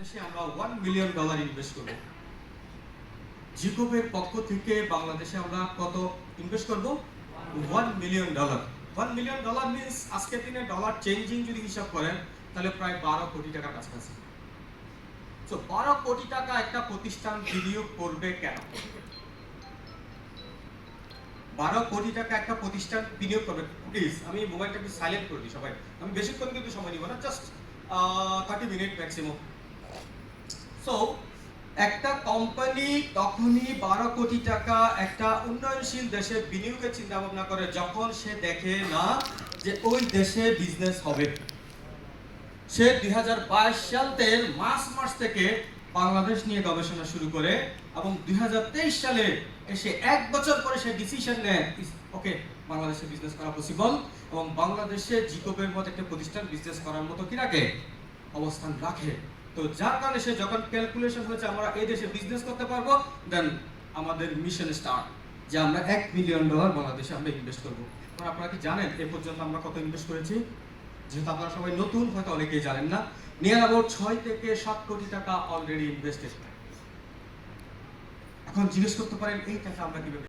বাংলাদেশে আমরা $1 million invest করব। জিকোবের পক্ষ থেকে বাংলাদেশে আমরা কত ইনভেস্ট করব? $1 মিলিয়ন। $1 মিলিয়ন মিন্স আজকের দিনে ডলার চেঞ্জিং যদি হিসাব করেন তাহলে প্রায় 12 কোটি টাকার কাছাকাছি। তো 12 কোটি টাকা একটা প্রতিষ্ঠান বিনিয়োগ করবে কেন? 12 কোটি টাকা একটা প্রতিষ্ঠান বিনিয়োগ করবে। প্লিজ আমি মোবাইলটা একটু সাইলেন্ট করে দিই সবাই, আমি বেশিক্ষণ কিন্তু সময় নিব না, জাস্ট 30 মিনিট ম্যাক্সিমাম। সো একটা কোম্পানি তখনই 12 কোটি টাকা একটা উন্নয়নশীল দেশে বিনিয়োগের চিন্তা ভাবনা করে যখন সে দেখে না যে ওই দেশে বিজনেস হবে। সে 2022 সালের মার্চ থেকে বাংলাদেশ নিয়ে গবেষণা শুরু করে এবং 2023 সালে এসে 1 বছর পরে সে ডিসিশন নেয় ওকে বাংলাদেশে বিজনেস করা পসিবল এবং বাংলাদেশে জিকোবের মতো একটা প্রতিষ্ঠান বিজনেস করার মতো কি রাখে, অবস্থান রাখে। তো যার কারণে সে যখন ক্যালকুলেশন হয়েছে আমরা এই দেশে বিজনেস করতে পারবো, দেন আমাদের মিশন স্টার্ট যে আমরা $1 মিলিয়ন বাংলাদেশে আমরা ইনভেস্ট করবো। আপনারা কি জানেন এ পর্যন্ত আমরা কত ইনভেস্ট করেছি? যেহেতু আপনারা সবাই নতুন, হয়তো অনেকেই জানেন না, নিয়ার অ্যাবাউট 6 থেকে 7 কোটি টাকা অলরেডি ইনভেস্টেড। এখন জিজ্ঞেস করতে পারেন এই টাকা আমরা কিভাবে